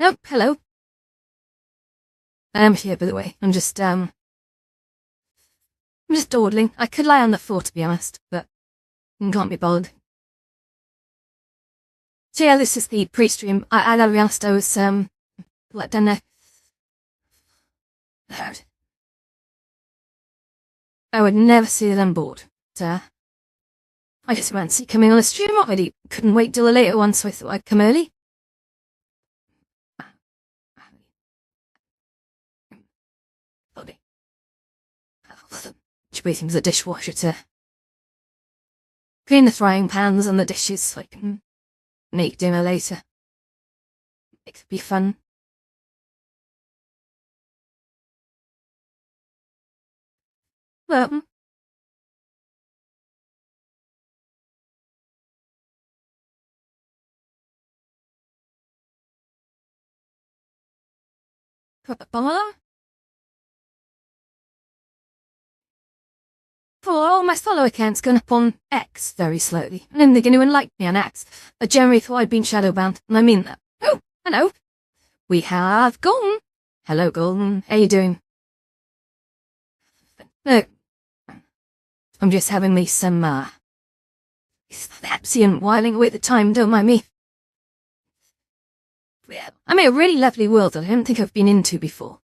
Oh, hello. I am here, by the way. I'm just dawdling. I could lie on the floor, to be honest, but can't be bothered. So yeah, this is the pre-stream. I gotta be honest, I was, let down there. I would never say that I'm bored. But, I just fancy coming on the stream already. Couldn't wait till the later one, so I thought I'd come early. Just waiting for the dishwasher to clean the frying pans and the dishes so I can make dinner later. It could be fun. Well, for all my follow accounts going up on X very slowly. I didn't think anyone liked me on X. I generally thought I'd been shadowbanned, and I mean that. Oh, hello. We have Golden. Hello, Golden. How you doing? Look, I'm just having me some, Epsy and whiling away the time, don't mind me. I'm in a really lovely world that I don't think I've been into before.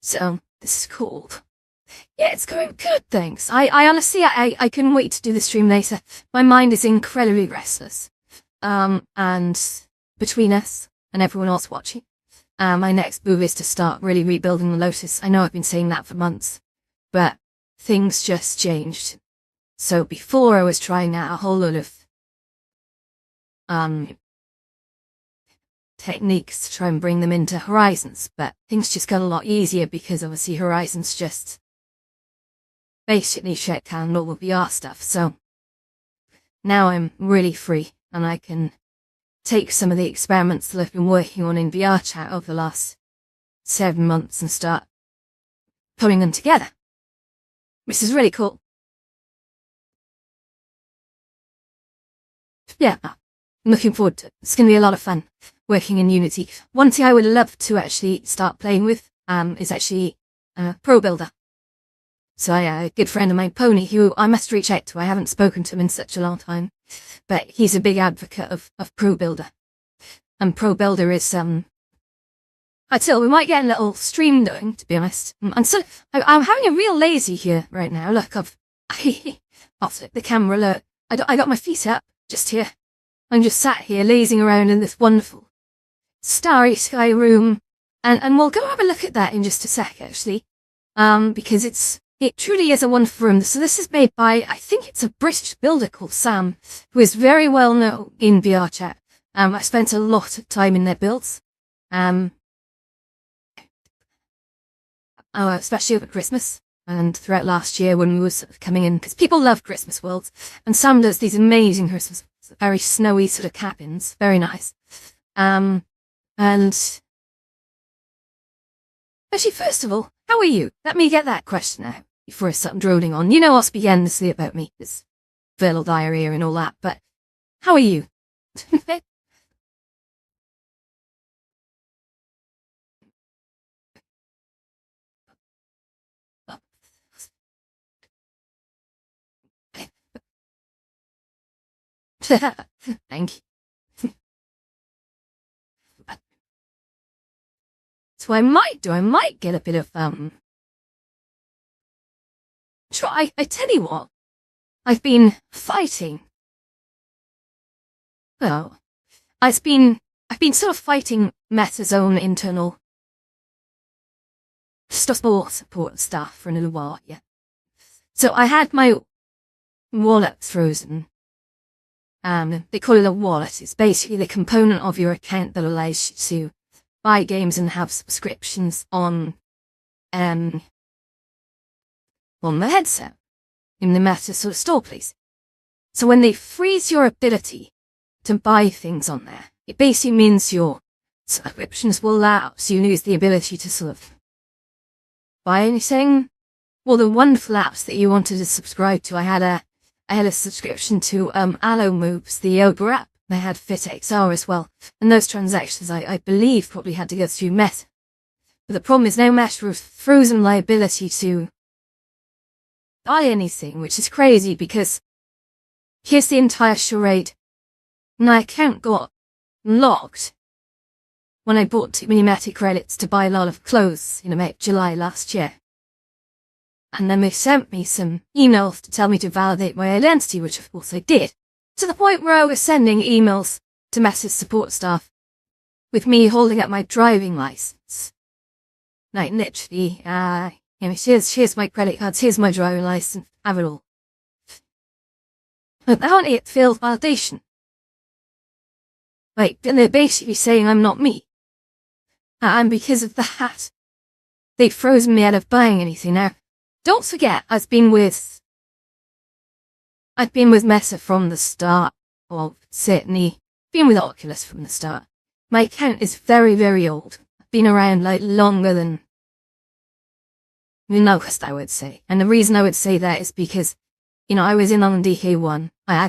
So, this is cool. Yeah, it's going good, thanks. I honestly, I couldn't wait to do the stream later. My mind is incredibly restless. And between us and everyone else watching, my next move is to start really rebuilding the Lotus. I know I've been saying that for months, but things just changed. So before I was trying out a whole lot of, techniques to try and bring them into Horizons, but things just got a lot easier because obviously Horizons just basically shut down all the VR stuff, so now I'm really free and I can take some of the experiments that I've been working on in VR chat over the last 7 months and start putting them together, which is really cool. Yeah, I'm looking forward to it. It's going to be a lot of fun working in Unity. One thing I would love to actually start playing with is actually ProBuilder. So a good friend of mine, Pony, who I must reach out to. I haven't spoken to him in such a long time, but he's a big advocate of ProBuilder. And ProBuilder is I'd say we might get a little stream doing, to be honest. And so I'm having a real lazy here right now. Look, I'll flip the camera. Look, I got my feet up just here. I'm just sat here lazing around in this wonderful starry sky room, and we'll go have a look at that in just a sec, actually, because it truly is a wonderful room. So this is made by, I think it's a British builder called Sam, who is very well known in VR chat. I spent a lot of time in their builds, especially over Christmas and throughout last year when we were sort of coming in, because people love Christmas worlds, and Sam does these amazing Christmas, very snowy sort of cabins, very nice. And actually, first of all, how are you? Let me get that question out before I start droning on. You know I'll speak endlessly about me, this viral diarrhea and all that, but how are you? Thank you. So I might get a bit of, try, I tell you what, I've been fighting. Well, I've been sort of fighting Meta's own internal support stuff for a little while, yeah. So I had my wallet frozen. They call it a wallet. It's basically the component of your account that allows you to buy games and have subscriptions on the headset in the Meta sort of store, please. So when they freeze your ability to buy things on there, it basically means your subscriptions will lapse. You lose the ability to sort of buy anything. Well, the wonderful apps that you wanted to subscribe to, I had a subscription to Allo Moves, the Yoga app, they had FitXR as well, and those transactions I believe probably had to go through Meta. But the problem is now Meta have frozen my ability to buy anything, which is crazy because here's the entire charade. My account got locked when I bought too many Meta credits to buy a lot of clothes in about July last year. And then they sent me some emails to tell me to validate my identity, which of course I did, to the point where I was sending emails to Meta's support staff with me holding up my driving license. Like literally, here's my credit cards, here's my driving license, have it all. But now it failed validation. Like, and they're basically saying I'm not me. And because of that, they've frozen me out of buying anything. Now, don't forget, I've been with Meta from the start. Well, certainly been with Oculus from the start. My account is very, very old. I've been around like longer than most, I would say. And the reason I would say that is because, I was in on DK1. I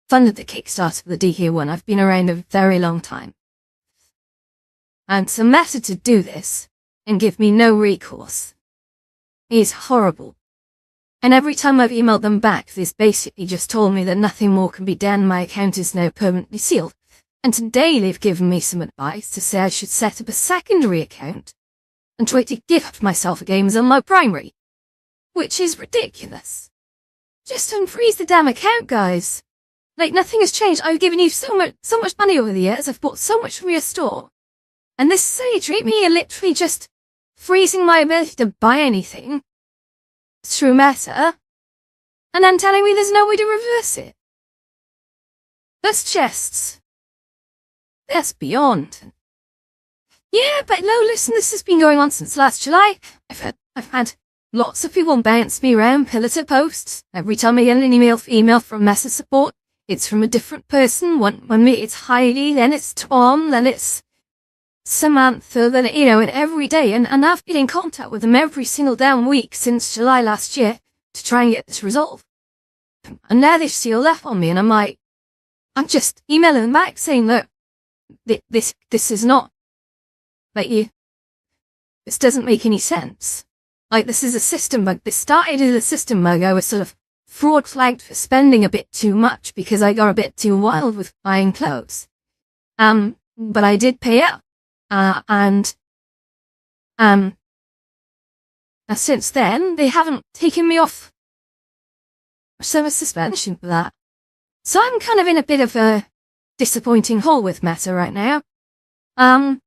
funded the Kickstarter for the DK1. I've been around a very long time. And so Meta to do this and give me no recourse is horrible. And every time I've emailed them back, they've basically just told me that nothing more can be done. My account is now permanently sealed. And today they've given me some advice to say I should set up a secondary account and try to gift myself games on my primary. Which is ridiculous. Just unfreeze the damn account, guys. Like, nothing has changed. I've given you so much money over the years. I've bought so much from your store. And this is how you treat me? You're literally just freezing my ability to buy anything through Meta, and then telling me there's no way to reverse it. That's beyond. Yeah, but no, listen, this has been going on since last July. I've had lots of people bounce me around pillar to post. Every time I get an email from Meta support, it's from a different person. When it's Heidi, then it's Tom, then it's Samantha, then, and every day, and I've been in contact with them every single damn week since July last year to try and get this resolved. And now they've sealed up on me, and I'm just emailing them back saying, look, this is not, this doesn't make any sense. Like, this is a system bug. This started as a system bug. I was sort of fraud flagged for spending a bit too much because I got a bit too wild with buying clothes. But I did pay out. And since then, they haven't taken me off summer suspension for that. So I'm kind of in a bit of a disappointing hole with Meta right now. Don't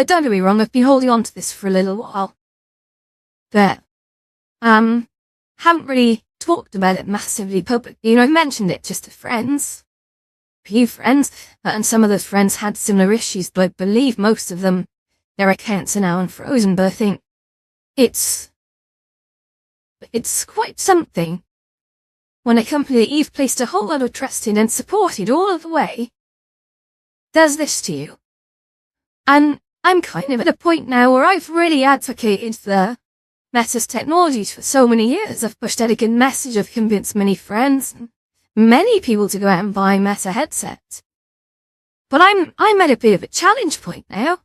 get me wrong, I've been holding on to this for a little while. But, haven't really talked about it massively publicly. I've mentioned it just to friends. Few friends, and some of those friends had similar issues, but I believe most of them, their accounts are now unfrozen. But I think it's quite something when a company that you've placed a whole lot of trust in and supported all of the way does this to you. And I'm kind of at a point now where I've really advocated for Meta's technologies for so many years. I've pushed out a good message, I've convinced many friends, many people to go out and buy Meta headsets. But I'm at a bit of a challenge point now.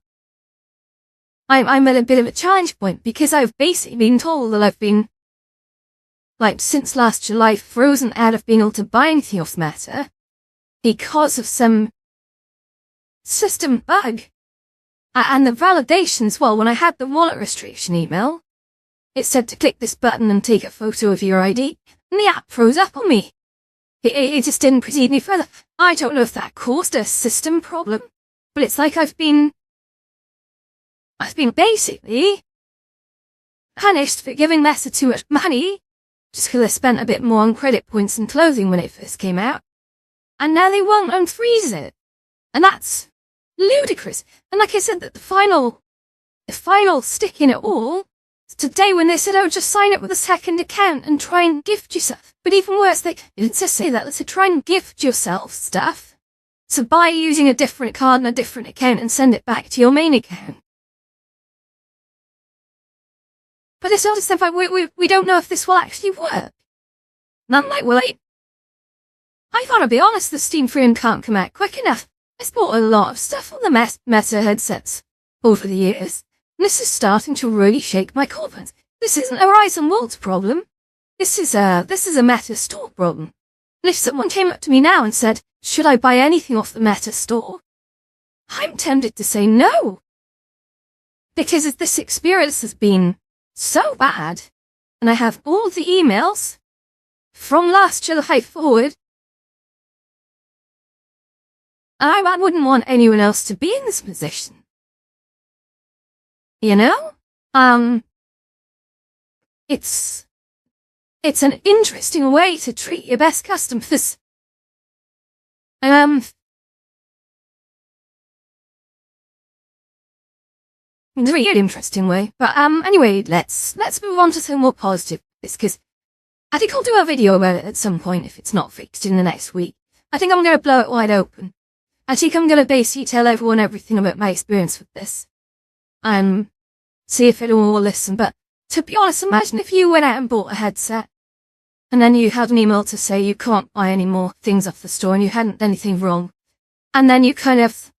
I'm at a bit of a challenge point because I've basically been told that I've been, since last July, frozen out of being able to buy anything off Meta because of some system bug. And the validation as well, when I had the wallet restriction email, it said to click this button and take a photo of your ID, and the app froze up on me. It just didn't proceed any further. I don't know if that caused a system problem, but it's like I've been basically punished for giving Meta too much money, just because I spent a bit more on credit points and clothing when it first came out, and now they won't unfreeze it. And that's ludicrous. And like I said, the final stick in it all, today when they said, oh, just sign up with a second account and try and gift yourself. But even worse, they didn't just say that, they said try and gift yourself stuff. So buy using a different card and a different account and send it back to your main account. But it's all just like, we don't know if this will actually work. And I'm like, well, I gotta be honest, the Steam frame can't come out quick enough. I bought a lot of stuff on the Meta headsets over the years, and this is starting to really shake my confidence. This isn't a Horizon Worlds problem. This is a Meta Store problem. And if someone came up to me now and said, should I buy anything off the Meta Store? I'm tempted to say no. Because this experience has been so bad, and I have all the emails from last July forward, and I wouldn't want anyone else to be in this position. You know? It's an interesting way to treat your best customers. It's a really interesting way. But anyway, let's move on to some more positive bits, because I think I'll do a video about it at some point if it's not fixed in the next week. I think I'm going to blow it wide open. I think I'm going to basically tell everyone everything about my experience with this. And see if anyone will listen. But to be honest, imagine if you went out and bought a headset, and then you had an email to say you can't buy any more things off the store and you hadn't done anything wrong. And then you kind of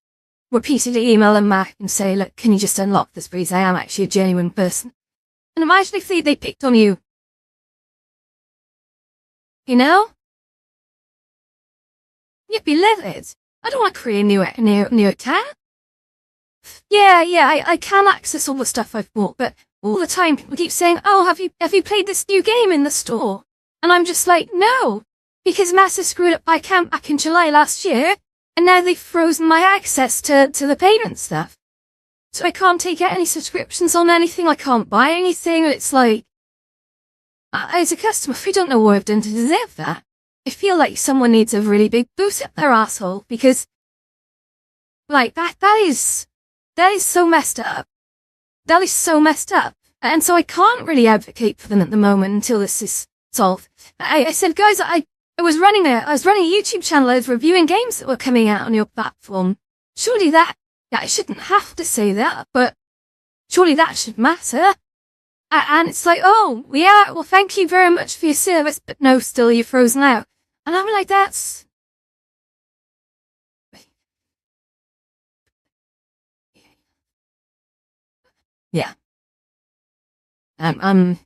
repeatedly email them back and say, look, can you just unlock this please? I am actually a genuine person. And imagine if they picked on you. You know? You'd be livid. I don't want to create a new account. Yeah, I can access all the stuff I've bought, but all the time people keep saying, oh, have you played this new game in the store? And I'm just like, no, because Meta screwed up my account back in July last year, and now they've frozen my access to the payment stuff. So I can't take out any subscriptions on anything, I can't buy anything. It's like, as a customer, I don't know what I've done to deserve that. I feel like someone needs a really big boot up their asshole, because, like, that is so messed up. That is so messed up. And so I can't really advocate for them at the moment until this is solved. I said, guys, I was running a YouTube channel. I was reviewing games that were coming out on your platform. Surely I shouldn't have to say that, but surely that should matter. And it's like, oh, yeah, well, thank you very much for your service, but no, still you're frozen out. And I'm like, that's... Yeah. Hi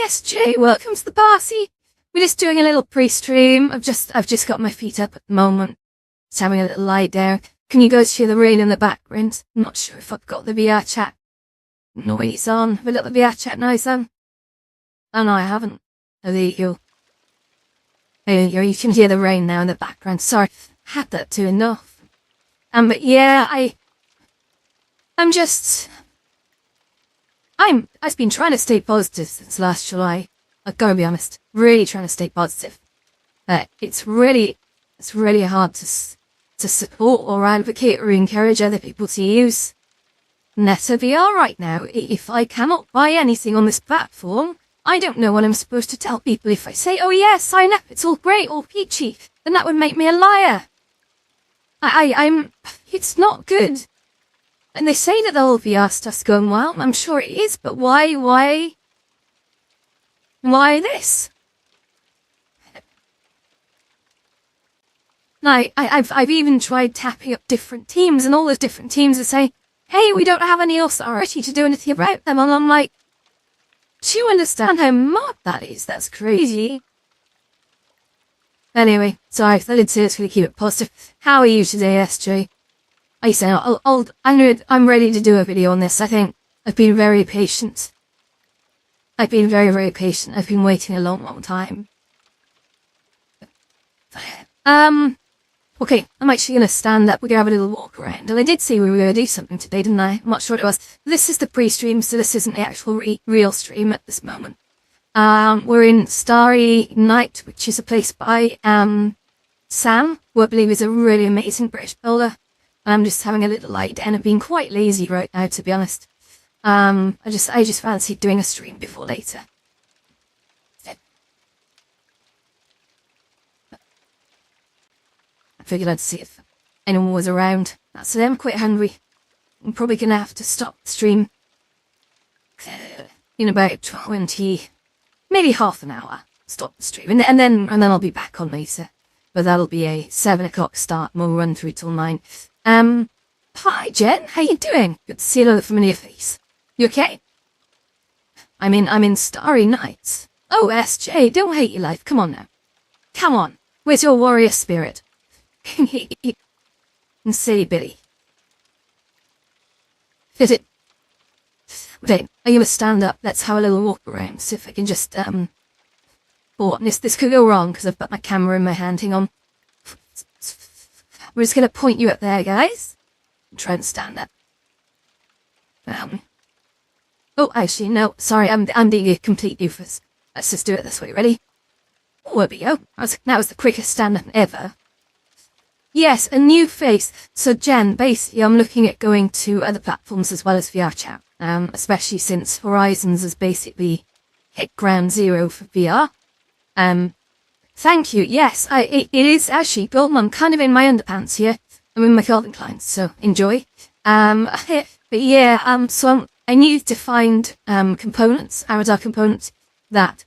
SJ, welcome to the party. We're just doing a little pre-stream. I've just got my feet up at the moment. Just having a little lie down. Can you guys hear the rain in the background? I'm not sure if I've got the VR chat noise on. Have I got the VR chat noise on? Oh no, I haven't. Oh, there you go. There you go. You can hear the rain now in the background. Sorry, I had that too enough. But yeah, I've been trying to stay positive since last July. I've got to be honest. Really trying to stay positive. It's really hard to support or advocate or encourage other people to use Meta VR right now. If I cannot buy anything on this platform, I don't know what I'm supposed to tell people. If I say, oh yeah, sign up, it's all great, all peachy, then that would make me a liar. It's not good. And they say that the whole VR stuff's going well. I'm sure it is, but why this? I've even tried tapping up different teams, and all those different teams are saying, hey, we don't have any authority to do anything about them. And I'm like, do you understand how mad that is? That's crazy. Anyway, sorry, I did say it's going to keep it positive. How are you today, SJ? I say, I'm ready to do a video on this. I think I've been very patient. I've been very, very patient. I've been waiting a long, long time. Okay, I'm actually going to stand up. We're going to have a little walk around. And I did say we were going to do something today, didn't I? I'm not sure what it was. This is the pre-stream, so this isn't the actual real stream at this moment. We're in Starry Night, which is a place by Sam, who I believe is a really amazing British builder. And I'm just having a little lie down and being quite lazy right now, to be honest. I just fancied doing a stream before later. I figured I'd see if anyone was around. That's it, I'm quite hungry. I'm probably gonna have to stop the stream in about 20, maybe half an hour. stop streaming, and then I'll be back on later. But that'll be a 7 o'clock start, and we'll run through till 9. Hi Jen, how you doing? Good to see a little familiar face. You okay? I'm in Starry Nights. Oh, SJ, don't hate your life, come on now. Come on, where's your warrior spirit? And silly Billy. Fit it. Wait, are you a stand up? Let's have a little walk around, see if I can just, oh, this could go wrong, because I've got my camera in my hand, hang on. We're just gonna point you up there, guys. Try and stand up. Oh, actually, no, sorry, I'm the complete doofus. Let's just do it this way, ready? Oh, there we go. That was the quickest stand-up ever. Yes, a new face. So Jen, basically I'm looking at going to other platforms as well as VR chat. Especially since Horizons has basically hit ground zero for VR. Thank you. Yes, it is actually cool. I'm kind of in my underpants here. I'm in my Calvin Klein, so enjoy. But yeah, so I need to find components, avatar components that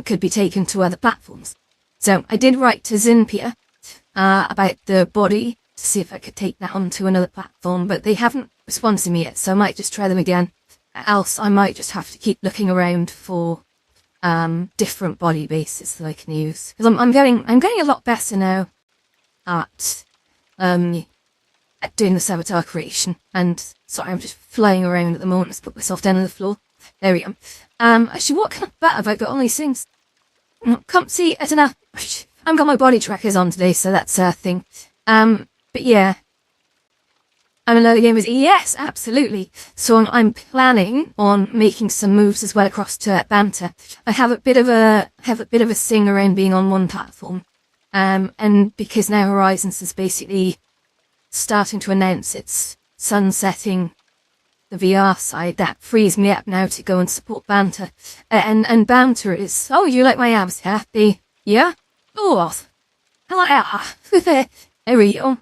could be taken to other platforms. So I did write to Zinpia about the body to see if I could take that onto another platform, but they haven't responded to me yet, so I might just try them again. Else I might just have to keep looking around for different body bases that I can use. Because I'm getting a lot better now at doing this avatar creation. And sorry, I'm just flying around at the moment. Let's put myself down on the floor. There we go. Actually, what kind of bat have I got on these things? Can't see, I don't know. I've got my body trackers on today, so that's a thing. But yeah. I'm in low gamers. Yes, absolutely. So I'm planning on making some moves as well across to Banter. I have a bit of a sing around being on one platform. And because now Horizons is basically starting to announce its sunsetting the VR side, that frees me up now to go and support Banter. And Banter is, oh, you like my abs, yeah? Yeah? Oh, hello. There we go.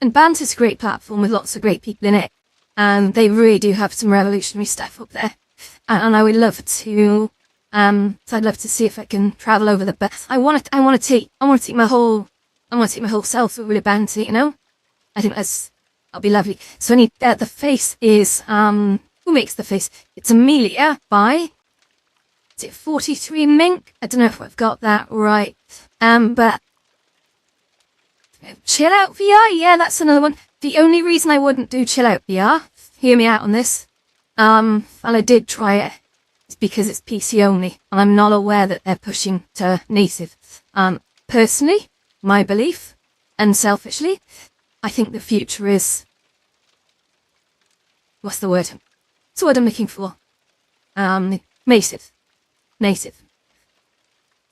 And Banter's a great platform with lots of great people in it. And they really do have some revolutionary stuff up there. And I would love to, so I'd love to see if I can travel over the bus. I want to take my whole self over to Banter, you know? I think that'll be lovely. So I need, the face is, who makes the face? It's Amelia by, is it 43 Mink? I don't know if I've got that right. But Chill Out VR, yeah, that's another one. The only reason I wouldn't do Chill Out VR, hear me out on this, and I did try it, is because it's PC only, and I'm not aware that they're pushing to native. Personally, my belief, and selfishly, I think the future is, what's the word? What's the word I'm looking for? Native. Native.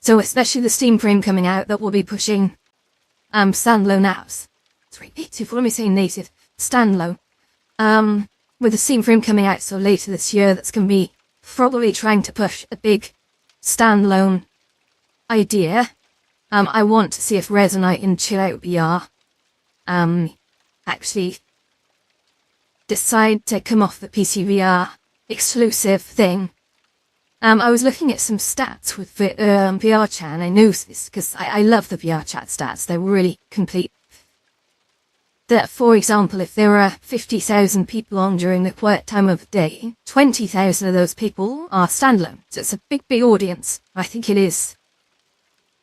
So especially the Steam frame coming out, that will be pushing standalone apps. 382, what am I saying? Native. Standalone. With the Steam frame coming out so later this year, that's going to be probably trying to push a big standalone idea. I want to see if Resonite and Chill Out VR actually decide to come off the PC VR exclusive thing. I was looking at some stats with VR chat, and I know this because I love the VR chat stats. They're really complete. That, for example, if there are 50,000 people on during the quiet time of the day, 20,000 of those people are standalone. So it's a big audience. I think it is.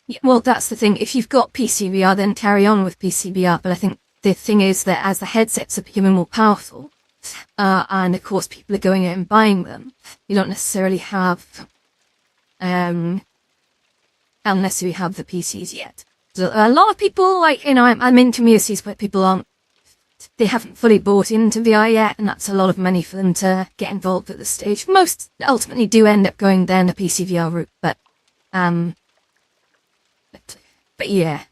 Yeah, well, that's the thing. If you've got PC VR, then carry on with PC VR. But I think the thing is that as the headsets are becoming more powerful, and of course people are going out and buying them, you don't necessarily have, unless you have the PCs yet. So a lot of people, like, you know, I'm in communities where people they haven't fully bought into VR yet, and that's a lot of money for them to get involved at this stage. Most ultimately do end up going down the PC VR route, but yeah,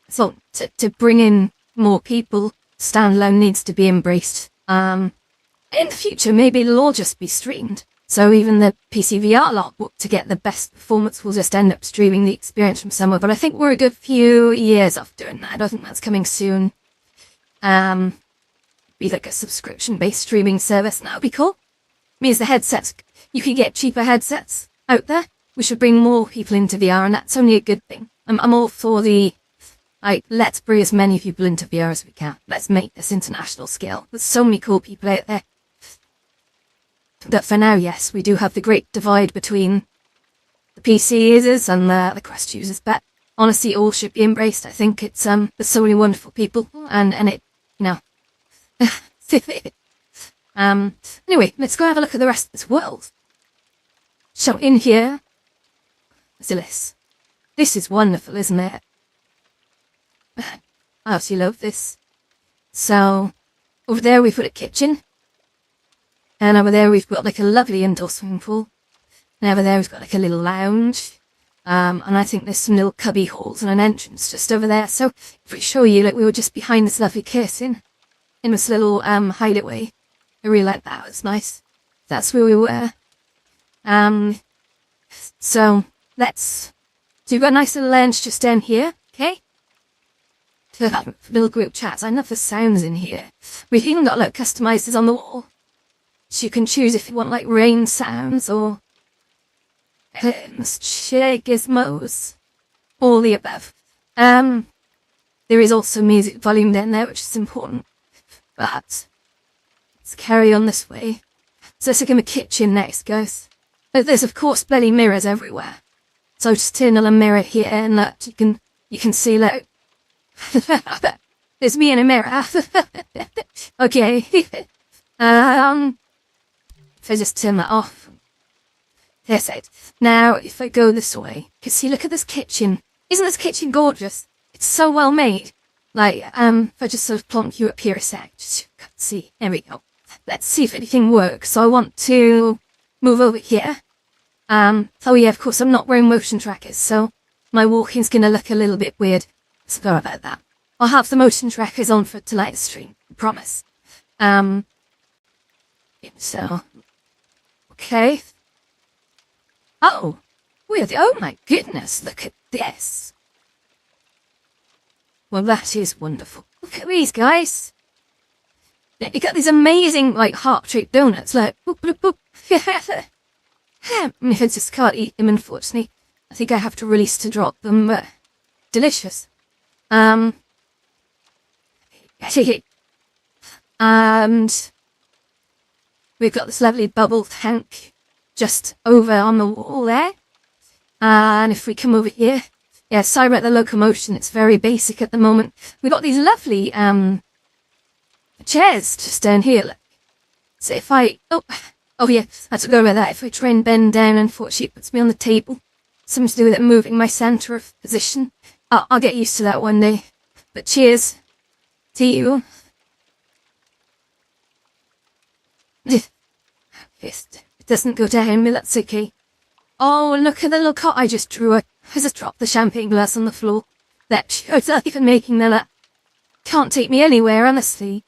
so to bring in more people, standalone needs to be embraced. In the future, maybe it'll all just be streamed. So even the PC VR lot, to get the best performance, will just end up streaming the experience from somewhere. But I think we're a good few years off doing that. I think that's coming soon. Be like a subscription-based streaming service, and that would be cool. means the headsets, you can get cheaper headsets out there. We should bring more people into VR, and that's only a good thing. I'm all for the, like, let's bring as many people into VR as we can. Let's make this international scale. There's so many cool people out there. But for now, yes, we do have the great divide between the PC users and the Quest users, but honestly, all should be embraced. I think it's, there's so many wonderful people, and it, you know. Anyway, let's go have a look at the rest of this world. So in here, Zilis. This is wonderful, isn't it? I absolutely love this. So, over there we've got a kitchen. And over there we've got like a lovely indoor swimming pool. And over there we've got like a little lounge. And I think there's some little cubby holes and an entrance just over there. So, if we show you, like, we were just behind this lovely curtain. In this little, hideaway. I really like that, it's nice. That's where we were. So, let's do a nice little lounge just down here, okay? Little group chats. I love the sounds in here. We've even got like customizers on the wall. So you can choose if you want like rain sounds or share gizmos. All the above. There is also music volume down there, which is important. But let's carry on this way. So let's look in the kitchen next, guys. There's of course bloody mirrors everywhere. So just turn on a mirror here and look, you can see like there's me in a mirror. Okay. If I just turn that off. There's it. Now if I go this way, you can see, look at this kitchen. Isn't this kitchen gorgeous? It's so well made. Like, if I just sort of plonk you up here a sec, just see. There we go. Let's see if anything works. So I want to move over here. Oh yeah, of course I'm not wearing motion trackers, so my walking's gonna look a little bit weird. Sorry about that. I'll have the motion trackers on for tonight's stream. I promise. So, okay. Oh, weird. Oh my goodness, look at this. Well, that is wonderful. Look at these guys. You got these amazing, like, heart-shaped donuts, like, boop, boop, boop. I just can't eat them, unfortunately. I think I have to release to drop them, but delicious. And we've got this lovely bubble tank just over on the wall there. And if we come over here, yeah, sorry about the locomotion, it's very basic at the moment. We've got these lovely, chairs just down here, look. So if I, oh yeah, I had to go about that. If I try and bend down, unfortunately it puts me on the table. Something to do with it moving my centre of position. I'll get used to that one day. But cheers to you. It doesn't go down, but that's okay. Oh, look at the little cot I just drew. I just dropped the champagne glass on the floor. That shows not even making that. Can't take me anywhere, honestly.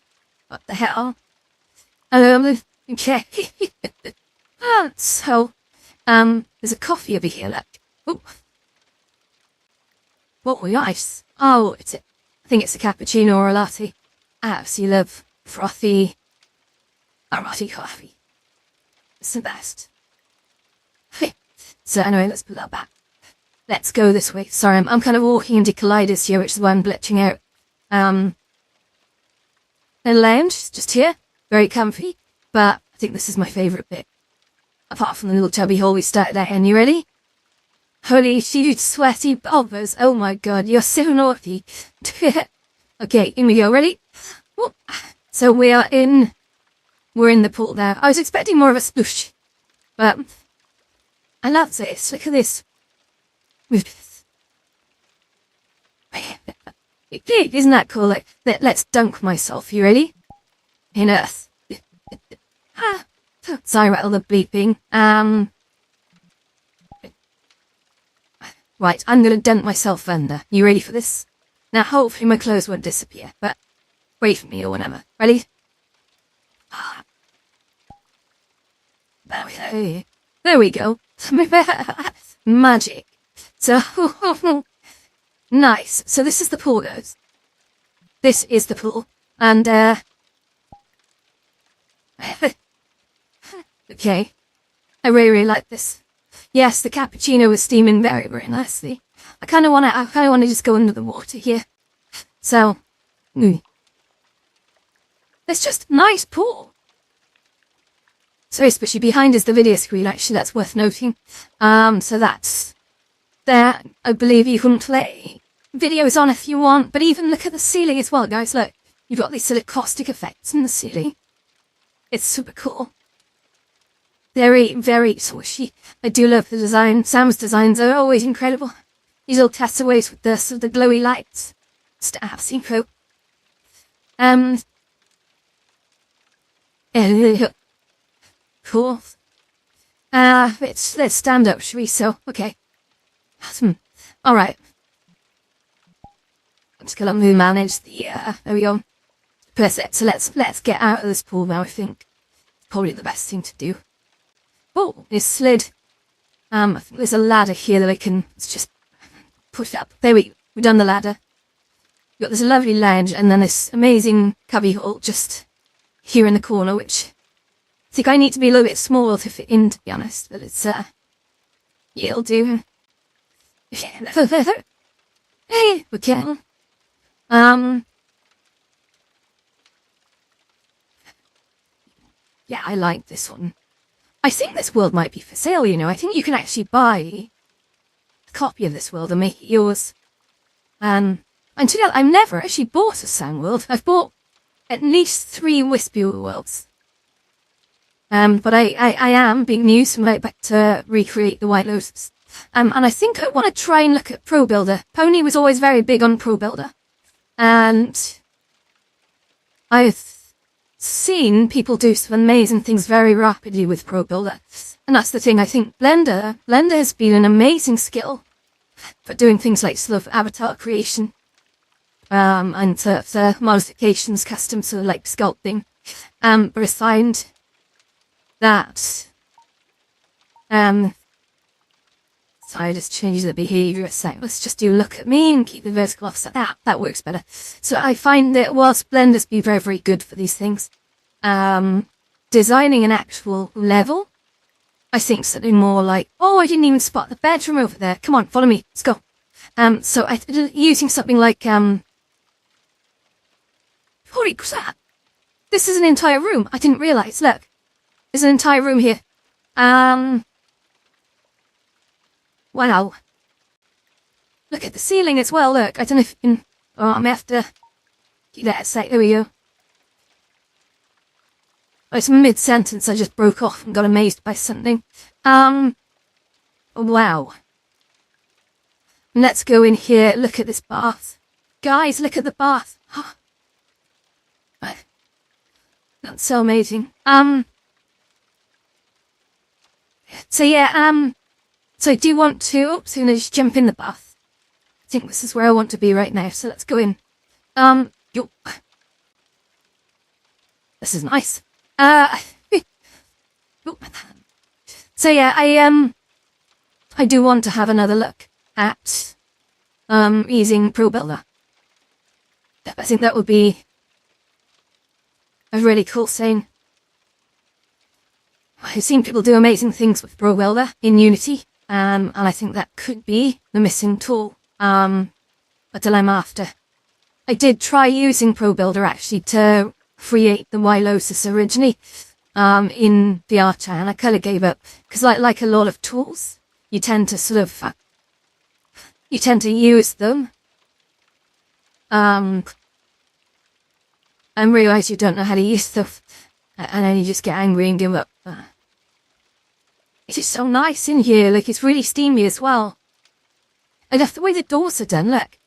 What the hell? Okay. So, there's a coffee over here, look. Oh. What were ice? Oh, I think it's a cappuccino or a latte. I absolutely love frothy, aromatic coffee. It's the best. So anyway, let's put that back. Let's go this way. Sorry, I'm kind of walking into colliders here, which is why I'm glitching out. The lounge, just here. Very comfy. But I think this is my favourite bit. Apart from the little tubby hole we started out in. You ready? Holy shoot, sweaty bulbers. Oh my god, you're so naughty. Okay, in we go. Ready? Whoop. So we're in the pool now. I was expecting more of a sploosh. But I love this. Look at this. Isn't that cool? Like, let's dunk myself. You ready? In earth. Sorry about all the bleeping. Right, I'm gonna dunk myself under. You ready for this? Now, hopefully my clothes won't disappear, but wait for me or whatever. Ready? There we go. Magic. So, nice. So this is the pool, guys. This is the pool. And, Okay. I really, really like this. Yes, the cappuccino was steaming very, very nicely. I kind of want to just go under the water here. So, it's just a nice pool. So especially behind is the video screen, actually, that's worth noting. So that's there. I believe you can play videos on if you want, but even look at the ceiling as well, guys. Look, you've got these sort of caustic effects in the ceiling. It's super cool. Very, very swishy. I do love the design. Sam's designs are always incredible. These little cutaways with the sort of the glowy lights. Just absolutely cool. Cool. Let's stand up, shall we? So, okay. Alright. I'm just gonna manage the, there we go. Perfect. So let's get out of this pool now, I think. It's probably the best thing to do. Oh, it's slid. I think there's a ladder here that I can, let's just push up. There we've done the ladder. We've got this lovely lounge and then this amazing cubby hole just here in the corner, which I think I need to be a little bit smaller to fit in, to be honest, but it's, yeah, it'll do. Hey, okay. Yeah, I like this one. I think this world might be for sale, you know. I think you can actually buy a copy of this world and make it yours. And to be honest, I've never actually bought a Sang world. I've bought at least 3 Wispy worlds. But I am being used back to recreate the White Lotus. And I think I want to try and look at Pro Builder. Pony was always very big on Pro Builder. And I've seen people do some amazing things very rapidly with Pro Builder. And that's the thing, I think Blender has been an amazing skill for doing things like sort of avatar creation. And the modifications, custom sort of like sculpting. But I find that, so I just change the behavior a sec. Let's just do look at me and keep the vertical offset. That works better. So I find that whilst Blender's be very, very good for these things, designing an actual level, I think something more like, oh, I didn't even spot the bedroom over there. Come on, follow me. Let's go. So using something like, holy crap. This is an entire room. I didn't realize. Look, there's an entire room here. Wow. Look at the ceiling as well, look. I don't know if you can... Oh, I'm after... Keep that a sec, there we go. Oh, it's mid-sentence, I just broke off and got amazed by something. Wow. Let's go in here, look at this bath. Guys, look at the bath. That's so amazing. So yeah, so I do want to, oops, I'm gonna just jump in the bath. I think this is where I want to be right now, so let's go in. This is nice. So yeah, I do want to have another look at, using Pro Builder. I think that would be a really cool thing. I've seen people do amazing things with Pro Builder in Unity. And I think that could be the missing tool, that I'm after. I did try using Pro Builder actually to create the White Lotus originally, in the Archer, and I kind of gave up, because like a lot of tools, you tend to sort of, you tend to use them, and realise you don't know how to use stuff, and then you just get angry and give up. It's so nice in here, like it's really steamy as well. I love the way the doors are done, look.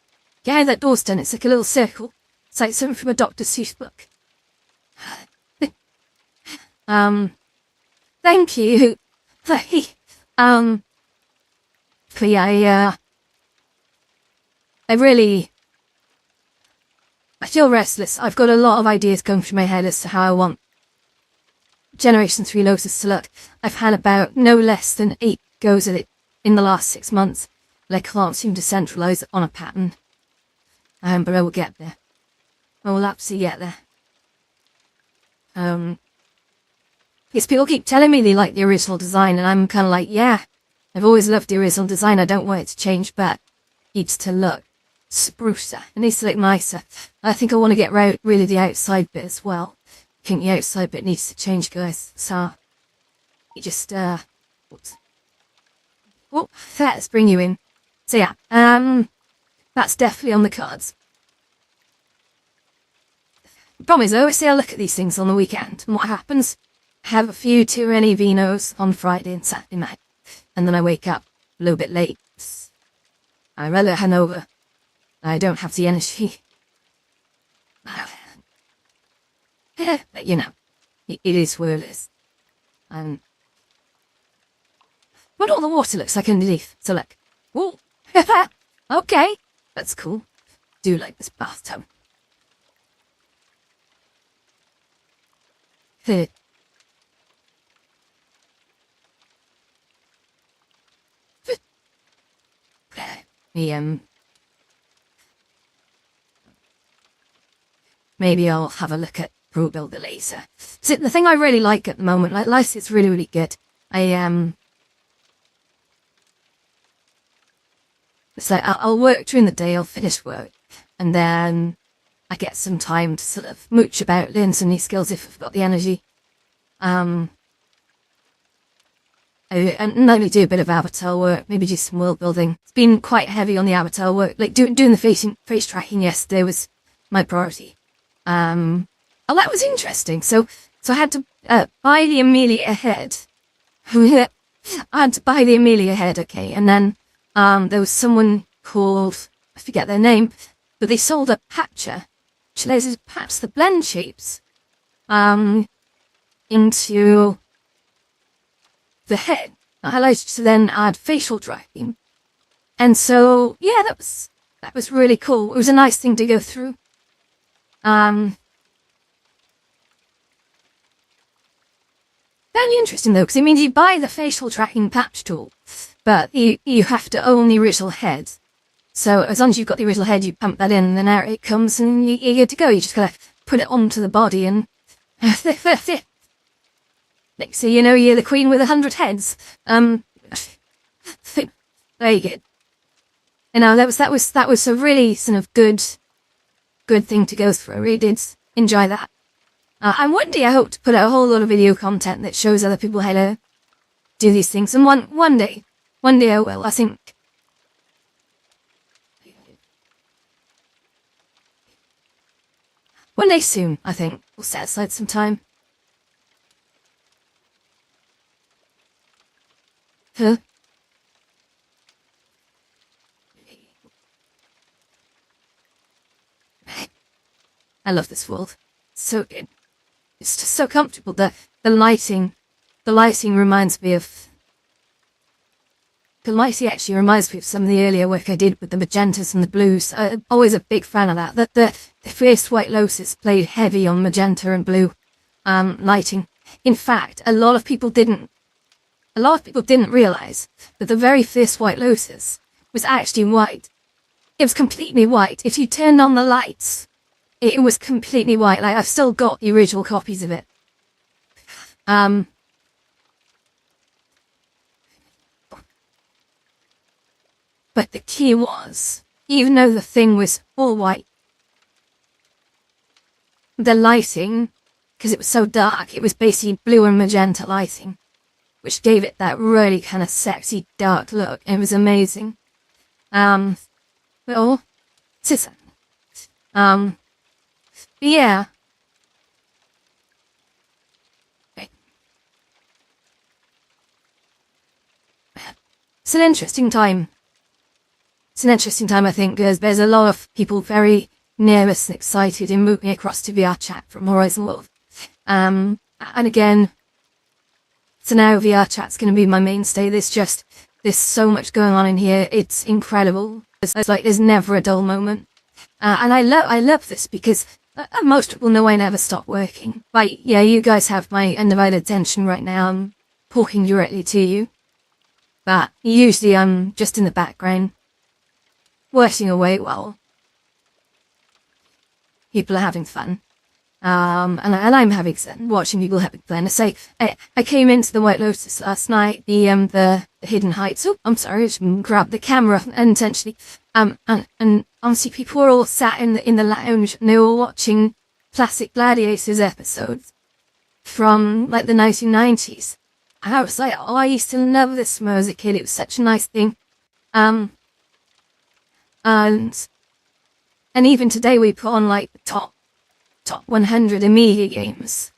Yeah, that door's done, it's like a little circle. It's like something from a Dr. Seuss book. Thank you. But yeah, I feel restless. I've got a lot of ideas going through my head as to how I want Generation 3 Lotus to look. I've had about no less than 8 goes at it in the last 6 months, but I can't seem to centralise it on a pattern. But I will get there. I will absolutely get there. Because people keep telling me they like the original design, and I'm kind of like, yeah, I've always loved the original design. I don't want it to change, but it needs to look sprucer. It needs to look nicer. I think I want to get rid of the outside bit as well. I think the outside bit needs to change, guys. So, you just, oops. Oh, let's bring you in. So yeah, that's definitely on the cards. The problem is, I always say I look at these things on the weekend, and what happens? I have a few too many vinos on Friday and Saturday night, and then I wake up a little bit late. I'm rather hungover. I don't have the energy. But you know, it is what it is. But all the water looks like underneath, so look. Whoa. Okay, that's cool. Do like this bathtub. Maybe I'll have a look at ProBuilder later. So the thing I really like at the moment, like life is really, really good. It's like I'll work during the day, I'll finish work, and then I get some time to sort of mooch about, learn some new skills if I've got the energy. And only do a bit of avatar work, maybe do some world building. It's been quite heavy on the avatar work, like doing the face tracking yesterday was my priority. Oh, that was interesting. So I had to buy the Amelia head. I had to buy the Amelia head, okay, and then there was someone called, I forget their name, but they sold a patcher, which allows you to patch the blend shapes into the head. I allowed you to then add facial tracking. And so, yeah, that was really cool. It was a nice thing to go through. Very interesting though, because it means you buy the facial tracking patch tool, but you have to own the original head. So as long as you've got the original head, you pump that in, and then out it comes, and you're good to go. You just gotta put it onto the body, and next thing you know, you're the queen with 100 heads. Very good. You know, that was a really sort of good thing to go through. I really did enjoy that. And one day I hope to put out a whole lot of video content that shows other people how to do these things. And one day I will, I think. One day soon, I think, we'll set aside some time. Huh? I love this world. So good. It's just so comfortable. The lighting reminds me of... The lighting actually reminds me of some of the earlier work I did with the magentas and the blues. I'm always a big fan of that. The Fierce White Lotus played heavy on magenta and blue lighting. In fact, a lot of people didn't realise that the very Fierce White Lotus was actually white. It was completely white. If you turned on the lights, it was completely white. Like, I've still got the original copies of it. But the key was, even though the thing was all white, the lighting, because it was so dark, it was basically blue and magenta lighting, which gave it that really kind of sexy, dark look. It was amazing. Well, yeah. It's an interesting time. It's an interesting time, I think, because there's a lot of people very nervous and excited in moving across to VR chat from Horizon World. And again, so now VR chat's going to be my mainstay. There's so much going on in here. It's incredible. It's like there's never a dull moment. And I love this because most people know I never stop working. Like, yeah, you guys have my undivided attention right now. I'm talking directly to you. But usually I'm just in the background, working away while people are having fun. And I'm having fun watching people having fun. I came into the White Lotus last night, the Hidden Heights. Oh, I'm sorry, I just grabbed the camera unintentionally. And honestly, people were all sat in the lounge and they were watching classic Gladiators episodes from like the 1990s. I was like, oh, I used to love this when I was a kid. It was such a nice thing. And even today we put on like the top 100 Amiga games.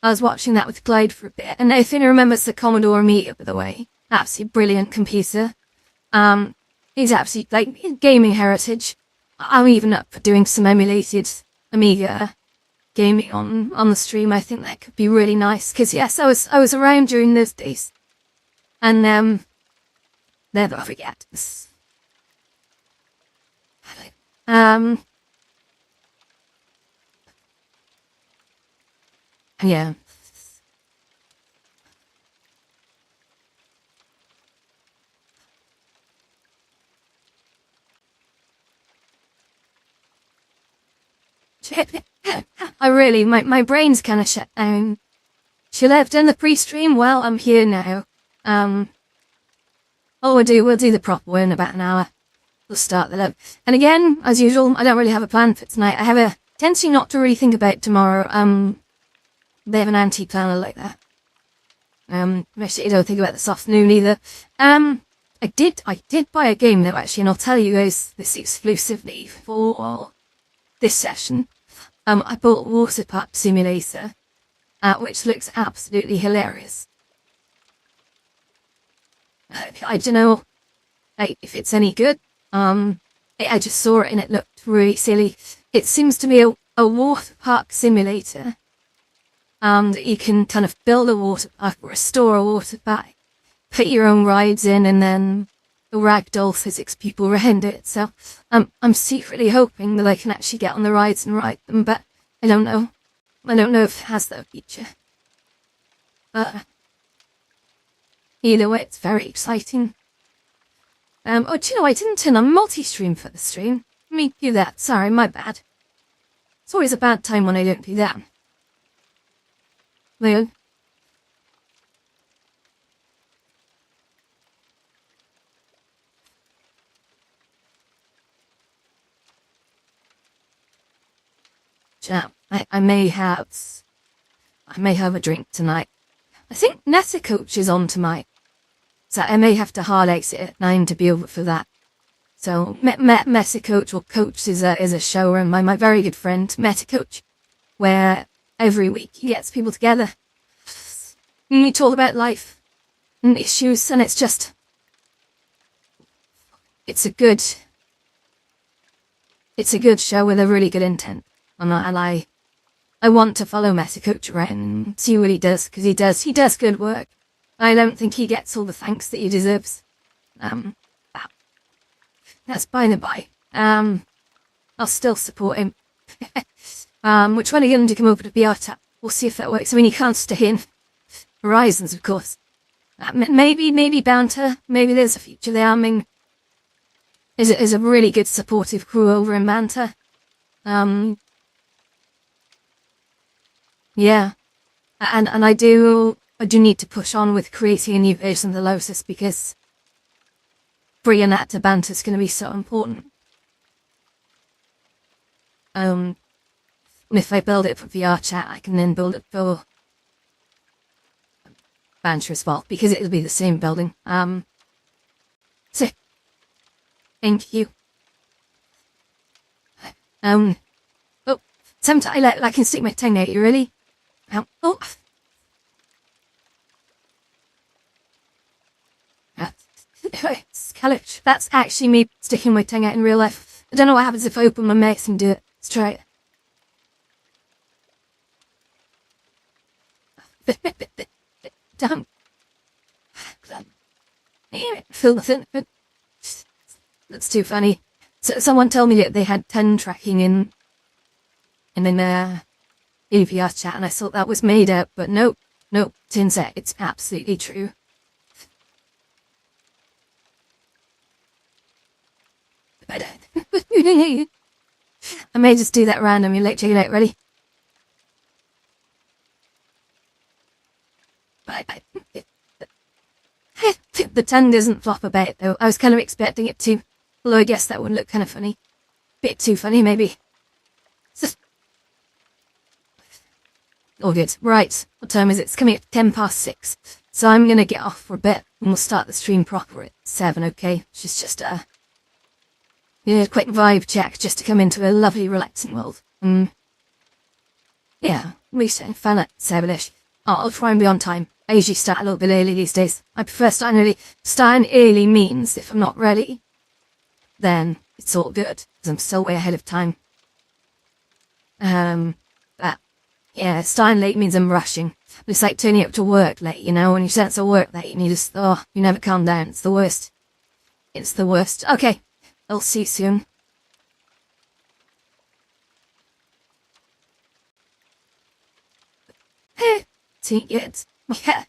I was watching that with Clyde for a bit, and if anyone remembers the Commodore Amiga, by the way, absolutely brilliant computer. He's absolutely like gaming heritage. I'm even up for doing some emulated Amiga gaming on the stream. I think that could be really nice because yes, I was around during those days, and never forget. Yeah. I really, my brain's kind of shut down. She left in the pre-stream. Well, I'm here now. We'll do the proper one in about an hour. We'll start that up. And again, as usual, I don't really have a plan for tonight. I have a tendency not to really think about tomorrow. They have an anti-planner like that. Actually, I don't think about this afternoon either. I did buy a game though, actually, and I'll tell you guys this exclusively for this session. I bought Water Park Simulator, which looks absolutely hilarious. I don't know if it's any good. I just saw it and it looked really silly. It seems to be a water park simulator. You can kind of build a water park or restore a water park, put your own rides in, and then the ragdoll physics people around it. So I'm secretly hoping that I can actually get on the rides and ride them, but I don't know. I don't know if it has that feature. But either way, it's very exciting. Oh, do you know, I didn't turn on multi-stream for the stream. Let me do that. Sorry, my bad. It's always a bad time when I don't do that. Leo? Jam. I may have a drink tonight. I think Nessa Coach is on tonight. So I may have to hard exit at 9 to be over for that. So Meta Coach, or Coach is a show run by my very good friend Meta Coach, where every week he gets people together. And we talk about life and issues, and it's a good show with a really good intent. And I want to follow Meta Coach around and see what he does, because he does good work. I don't think he gets all the thanks that he deserves. That's by the by. I'll still support him. We're trying to get him to come over to VR Tap. We'll see if that works. I mean, he can't stay in Horizons, of course. Maybe Banter. Maybe there's a future there. I mean, is a really good supportive crew over in Banter. Yeah. And I do need to push on with creating a new version of the Lotus, because bringing that to Banter is going to be so important. And if I build it for VR chat, I can then build it for Banter as well, because it'll be the same building. So, thank you. Oh, sometimes I can stick my tongue out, you really? Oh. Scalich. That's actually me sticking my tongue out in real life. I don't know what happens if I open my mouth and do it. Let's try it. Damn. That's too funny. So someone told me that they had tongue tracking in AVR chat, and I thought that was made up, but nope, turns out it's absolutely true. I may just do that randomly. Like, check it out. Ready? The tongue doesn't flop a bit, though. I was kind of expecting it to, although I guess that would look kind of funny. Bit too funny, maybe. All good. Right, what time is it? It's coming at 6:10. So I'm gonna get off for a bit, and we'll start the stream proper at 7, okay? Just a quick vibe check, just to come into a lovely, relaxing world. Yeah, we found that 7-ish. I'll try and be on time. I usually start a little bit early these days. I prefer starting early. Starting early means if I'm not ready, then it's all good, because I'm still way ahead of time. But, yeah, starting late means I'm rushing. It's like turning up to work late, you know, when you sense to work late and you just, you never calm down. It's the worst. It's the worst. Okay, I'll see you soon. See it. Yeah.